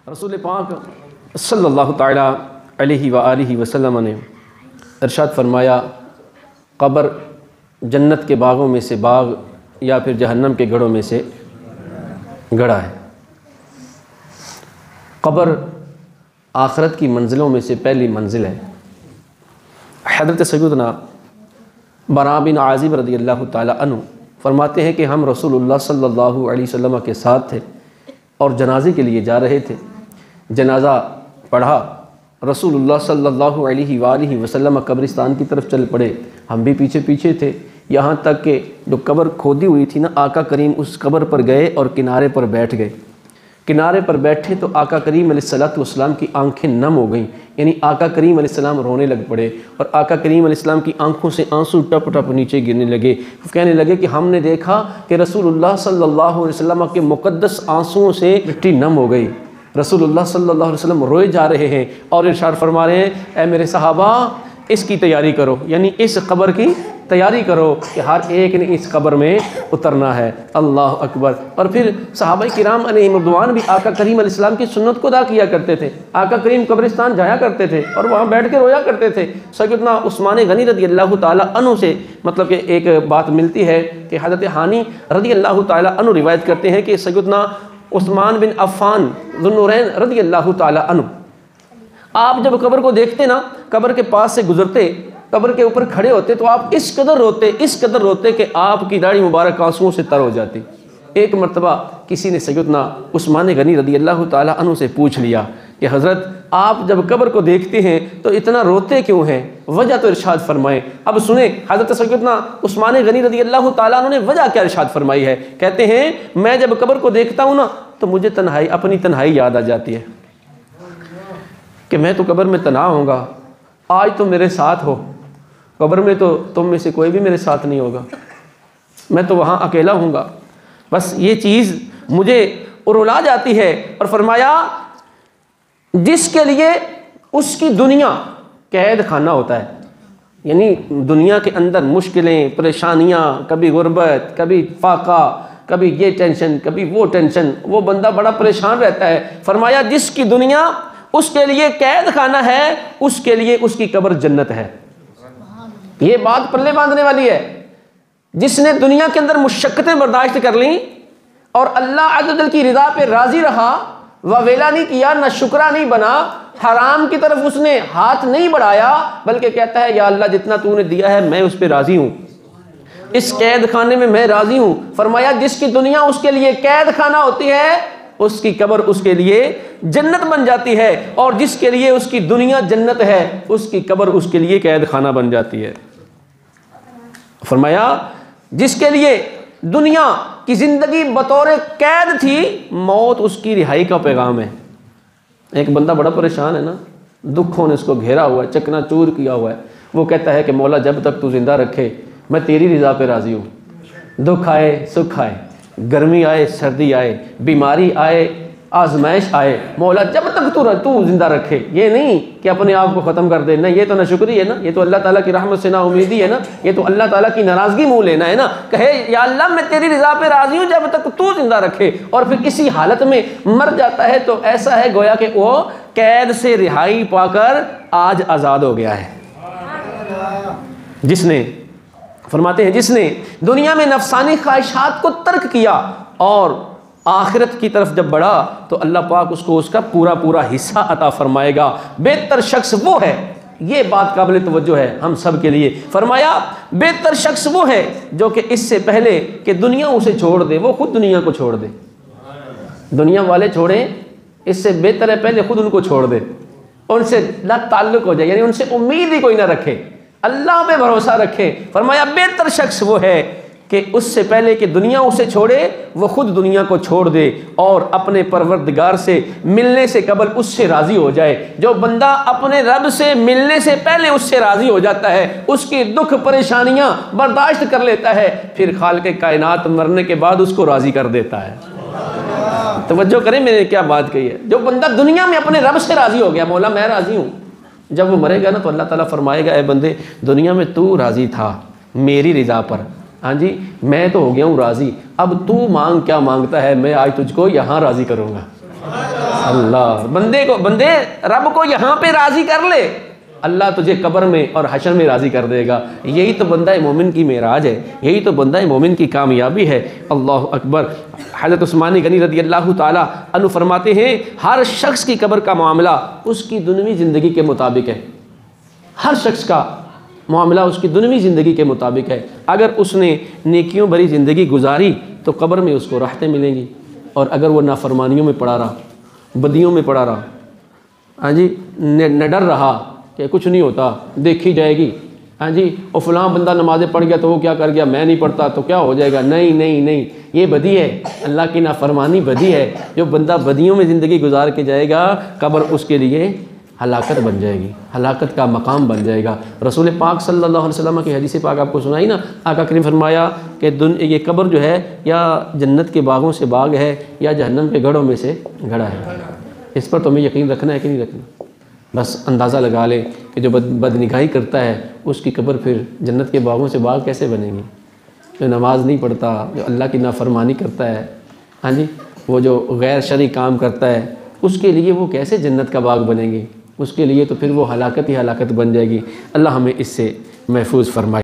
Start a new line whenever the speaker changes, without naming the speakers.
रसूल पाक सल्लल्लाहु तआला अलैहि व आलिहि वसल्लम ने इरशाद फरमाया, कब्र जन्नत के बागों में से बाग या फिर जहन्नम के गढ़ों में से गढ़ा है। कब्र आखिरत की मंजिलों में से पहली मंजिल है। हज़रत सैयदना बरा बिन आज़िब रज़ियल्लाहु ताला अन्हु फरमाते हैं कि हम रसूलुल्लाह सल्लल्लाहु अलैहि वसल्लम के साथ थे और जनाजे के लिए जा रहे थे। जनाजा पढ़ा, रसूलुल्लाह सल्लल्लाहु अलैहि वसल्लम कब्रिस्तान की तरफ चल पड़े, हम भी पीछे पीछे थे। यहाँ तक कि जो कब्र खोदी हुई थी ना, आका करीम उस कब्र पर गए और किनारे पर बैठ गए। किनारे पर बैठे तो आका करीम अलैहिस्सलातु वस्सलाम की आंखें नम हो गईं, यानी आका करीम अलैहिस्सलाम रोने लग पड़े और आका करीम अलैहिस्सलाम की आंखों से आंसू टप टप नीचे गिरने लगे। कहने लगे कि हमने देखा कि रसूलुल्लाह सल्लल्लाहु अलैहि वसल्लम के मुक़द्दस आंसुओं से मिट्टी नम हो गई। रसूलुल्लाह सल्लल्लाहु अलैहि वसल्लम रोए जा रहे हैं और इरशाद फरमा रहे हैं, ऐ मेरे सहाबा इसकी तैयारी करो, यानी इस कब्र की तैयारी करो कि हर एक ने इस कब्र में उतरना है। अल्लाह अकबर। और फिर सहाबा किराम अलैहिमुर्रिदवान भी आका करीम अलैहिस्सलाम की सुन्नत को अदा किया करते थे। आका करीम कब्रिस्तान जाया करते थे और वहाँ बैठ के रोया करते थे। सैयदना उस्मान गनी रज़ियल्लाहु ताला अन्हु से मतलब कि एक बात मिलती है कि हज़रत हानी रज़ियल्लाहु ताला अन्हु रिवायत करते हैं कि सैयदना उस्मान बिन अफ़्फ़ान ज़ुन्नुरैन रज़ियल्लाहु ताला अन्हु, आप जब कब्र को देखते ना, कब्र के पास से गुजरते, कब्र के ऊपर खड़े होते तो आप इस कदर रोते कि आपकी दाढ़ी मुबारक आंसुओं से तर हो जाती। एक मरतबा किसी ने सैयदना उस्मान गनी रज़ियल्लाहु ताला अन्हु से पूछ लिया कि हज़रत आप जब कब्र को देखते हैं तो इतना रोते क्यों हैं, वजह तो इरशाद फरमाएं। अब सुने हज़रत सैयदना उस्मान गनी रज़ियल्लाहु ताला अन्हु ने वजह क्या इरशाद फरमाई है। कहते हैं, मैं जब कब्र को देखता हूँ ना तो मुझे तन्हाई, अपनी तन्हाई याद आ जाती है कि मैं तो कब्र में तन्हा होऊंगा, आज तो मेरे साथ हो, कब्र में तो तुम में से कोई भी मेरे साथ नहीं होगा, मैं तो वहाँ अकेला हूँगा। बस ये चीज़ मुझे उरुला जाती है। और फरमाया, जिसके लिए उसकी दुनिया कैद खाना होता है, यानी दुनिया के अंदर मुश्किलें, परेशानियाँ, कभी गुर्बत, कभी फाका, कभी ये टेंशन, कभी वो टेंशन, वो बंदा बड़ा परेशान रहता है। फरमाया, जिसकी दुनिया उसके लिए कैद खाना है, उसके लिए उसकी कब्र जन्नत है। ये बात पल्ले बांधने वाली है। जिसने दुनिया के अंदर मुशक्कतें बर्दाश्त कर ली और अल्लाह अज़्ज़ वजल की रिज़ा पे राज़ी रहा, ववेला नहीं किया, न शुक्रा नहीं बना, हराम की तरफ उसने हाथ नहीं बढ़ाया, बल्कि कहता है, या अल्लाह जितना तूने दिया है मैं उस पर राज़ी हूँ, इस कैद खाने में मैं राज़ी हूँ। फरमाया, जिसकी दुनिया उसके लिए कैद खाना होती है, उसकी कब्र उसके लिए जन्नत बन जाती है, और जिसके लिए उसकी दुनिया जन्नत है, उसकी कब्र उसके लिए कैद खाना बन जाती है। फरमाया, जिसके लिए दुनिया की ज़िंदगी बतौर कैद थी, मौत उसकी रिहाई का पैगाम है। एक बंदा बड़ा परेशान है ना, दुखों ने उसको घेरा हुआ है, चकनाचूर किया हुआ है, वो कहता है कि मौला जब तक तू जिंदा रखे मैं तेरी रिज़ा पे राज़ी हूँ। दुख आए सुख आए, गर्मी आए सर्दी आए, बीमारी आए आजमाइश आए, मौला जब तक तू जिंदा रखे। ये नहीं कि अपने आप को ख़त्म कर दे, ना, ये तो नाशुक्री है ना, ये तो अल्लाह ताला की रहमत से ना उम्मीदी है ना, ये तो अल्लाह ताला की नाराज़गी मुँह लेना है ना। कहे, या अल्लाह मैं तेरी रिज़ा पे राज़ी हूँ जब तक तू जिंदा रखे, और फिर इसी हालत में मर जाता है तो ऐसा है गोया कि वो कैद से रिहाई पाकर आज आज़ाद हो गया है। जिसने, फरमाते हैं, जिसने दुनिया में नफसानी ख्वाहिशात को तर्क किया और आखिरत की तरफ जब बढ़ा तो अल्लाह पाक उसको उसका पूरा पूरा हिस्सा अता फरमाएगा। बेहतर शख्स वो है, ये बात काबिल तवज्जो है हम सब के लिए। फरमाया, बेहतर शख्स वो है जो कि इससे पहले कि दुनिया उसे छोड़ दे, वो खुद दुनिया को छोड़ दे। दुनिया वाले छोड़ें, इससे बेहतर है पहले खुद उनको छोड़ दे, उनसे ला ताल्लुक हो जाए, यानी उनसे उम्मीद ही कोई ना रखे, अल्लाह पे भरोसा रखे। फरमाया, बेहतर शख्स वो है कि उससे पहले कि दुनिया उसे छोड़े, वो खुद दुनिया को छोड़ दे और अपने परवरदिगार से मिलने से कबल उससे राज़ी हो जाए। जो बंदा अपने रब से मिलने से पहले उससे राज़ी हो जाता है, उसकी दुख परेशानियां बर्दाश्त कर लेता है, फिर खालिक़े कायनात मरने के बाद उसको राज़ी कर देता है। तवज्जो करें मैंने क्या बात कही है। जो बंदा दुनिया में अपने रब से राज़ी हो गया, मौला मैं राज़ी हूँ, जब वो मरेगा ना तो अल्लाह ताला फरमाएगा, ए बंदे दुनिया में तू राज़ी था मेरी रिज़ा पर, हाँ जी मैं तो हो गया हूँ राज़ी, अब तू मांग क्या मांगता है, मैं आज तुझको यहाँ राज़ी करूँगा। अल्लाह बंदे रब को यहाँ पे राज़ी कर ले, अल्लाह तुझे कब्र में और हशर में राज़ी कर देगा। यही तो बंदा मोमिन की मेराज है, यही तो बंदा मोमिन की कामयाबी है। अल्लाह अकबर। हज़रत उस्मान गनी रज़ी अल्लाह ताला अन्हु फरमाते हैं, हर शख्स की कब्र का मामला उसकी दुनियावी ज़िंदगी के मुताबिक है। हर शख्स का मामला उसकी दुनियावी ज़िंदगी के मुताबिक है। अगर उसने नेकियों भरी ज़िंदगी गुजारी तो कब्र में उसको राहतें मिलेंगी, और अगर वो नाफरमानियों में पड़ा रहा, बदियों में पड़ा रहा, हाँ जी, न डर रहा कि कुछ नहीं होता, देखी जाएगी, हाँ जी, और फ़लाँ बंदा नमाज़ें पढ़ गया तो वो क्या कर गया, मैं नहीं पढ़ता तो क्या हो जाएगा, नहीं नहीं नहीं, ये बदी है, अल्लाह की नाफरमानी बदी है। जो बंदा बदियों में ज़िंदगी गुजार के जाएगा, कब्र उसके लिए हलाकत बन जाएगी, हलाकत का मकाम बन जाएगा। रसूल पाक सल्लल्लाहु अलैहि वसल्लम की हदीस पाक आपको सुनाई ना, आका करीम फरमाया कि ये कब्र जो है या जन्नत के बागों से बाग है या जहन्नम के गढ़ों में से गढ़ा है। इस पर तुम्हें यकीन रखना है कि नहीं रखना? बस अंदाज़ा लगा ले कि जो बदनिगाही करता है उसकी कब्र फिर जन्नत के बागों से बाग कैसे बनेंगी। जो नमाज नहीं पढ़ता, जो अल्लाह की नाफरमानी करता है, हाँ जी, वो जो गैर शरई काम करता है, उसके लिए वो कैसे जन्नत का बाग बनेंगे? उसके लिए तो फिर वो हलाकत ही हलाकत बन जाएगी। अल्लाह हमें इससे महफूज फरमाए।